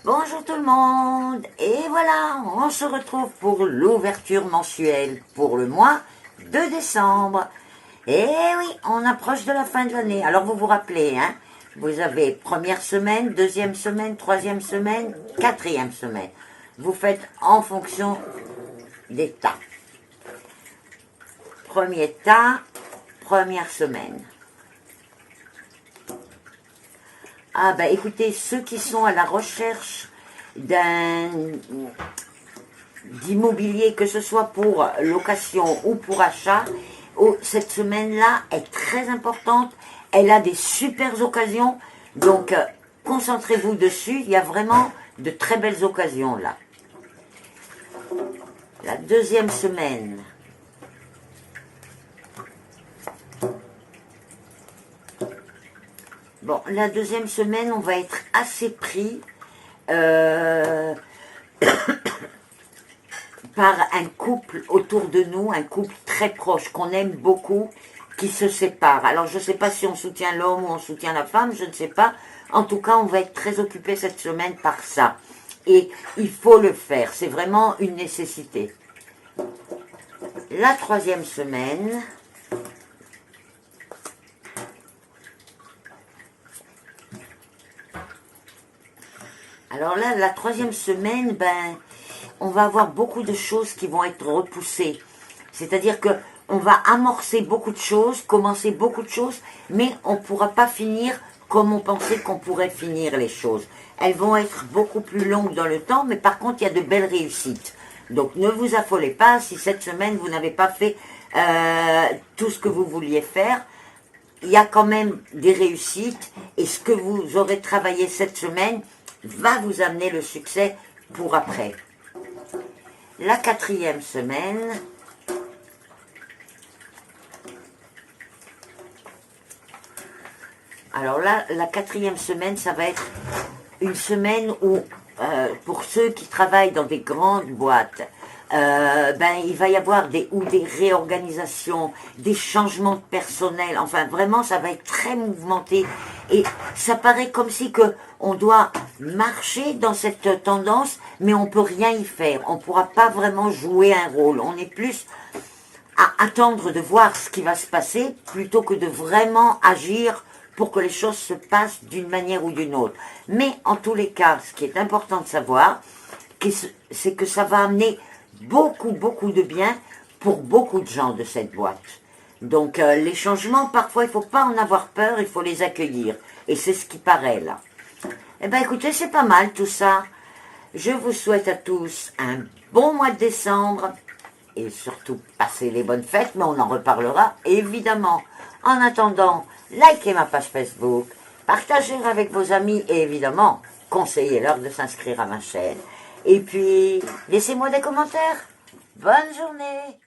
Bonjour tout le monde, et voilà, on se retrouve pour l'ouverture mensuelle pour le mois de décembre. Et oui, on approche de la fin de l'année. Alors vous vous rappelez, hein, vous avez première semaine, deuxième semaine, troisième semaine, quatrième semaine. Vous faites en fonction des tas. Premier tas, première semaine. Ah ben écoutez, ceux qui sont à la recherche d'immobilier, que ce soit pour location ou pour achat, cette semaine-là est très importante. Elle a des super occasions, donc concentrez-vous dessus. Il y a vraiment de très belles occasions là. La deuxième semaine. Bon, la deuxième semaine, on va être assez pris par un couple autour de nous, un couple très proche, qu'on aime beaucoup, qui se sépare. Alors, je ne sais pas si on soutient l'homme ou on soutient la femme, je ne sais pas. En tout cas, on va être très occupé cette semaine par ça. Et il faut le faire, c'est vraiment une nécessité. La troisième semaine... Alors là, la troisième semaine, ben, on va avoir beaucoup de choses qui vont être repoussées. C'est-à-dire que on va amorcer beaucoup de choses, commencer beaucoup de choses, mais on ne pourra pas finir comme on pensait qu'on pourrait finir les choses. Elles vont être beaucoup plus longues dans le temps, mais par contre, il y a de belles réussites. Donc, ne vous affolez pas si cette semaine, vous n'avez pas fait tout ce que vous vouliez faire. Il y a quand même des réussites, et ce que vous aurez travaillé cette semaine va vous amener le succès pour après. La quatrième semaine, alors là, la quatrième semaine, ça va être une semaine où, pour ceux qui travaillent dans des grandes boîtes, ben, il va y avoir des réorganisations, des changements de personnel, enfin vraiment ça va être très mouvementé et ça paraît comme si on doit marcher dans cette tendance mais on ne peut rien y faire, on ne pourra pas vraiment jouer un rôle, on est plus à attendre de voir ce qui va se passer plutôt que de vraiment agir pour que les choses se passent d'une manière ou d'une autre. Mais en tous les cas, ce qui est important de savoir, c'est que ça va amener beaucoup de bien pour beaucoup de gens de cette boîte. Donc les changements, parfois il ne faut pas en avoir peur, il faut les accueillir. Et c'est ce qui paraît là. Eh bien écoutez, c'est pas mal tout ça. Je vous souhaite à tous un bon mois de décembre. Et surtout, passez les bonnes fêtes, mais on en reparlera évidemment. En attendant, likez ma page Facebook, partagez avec vos amis et évidemment, conseillez-leur de s'inscrire à ma chaîne. Et puis, laissez-moi des commentaires. Bonne journée!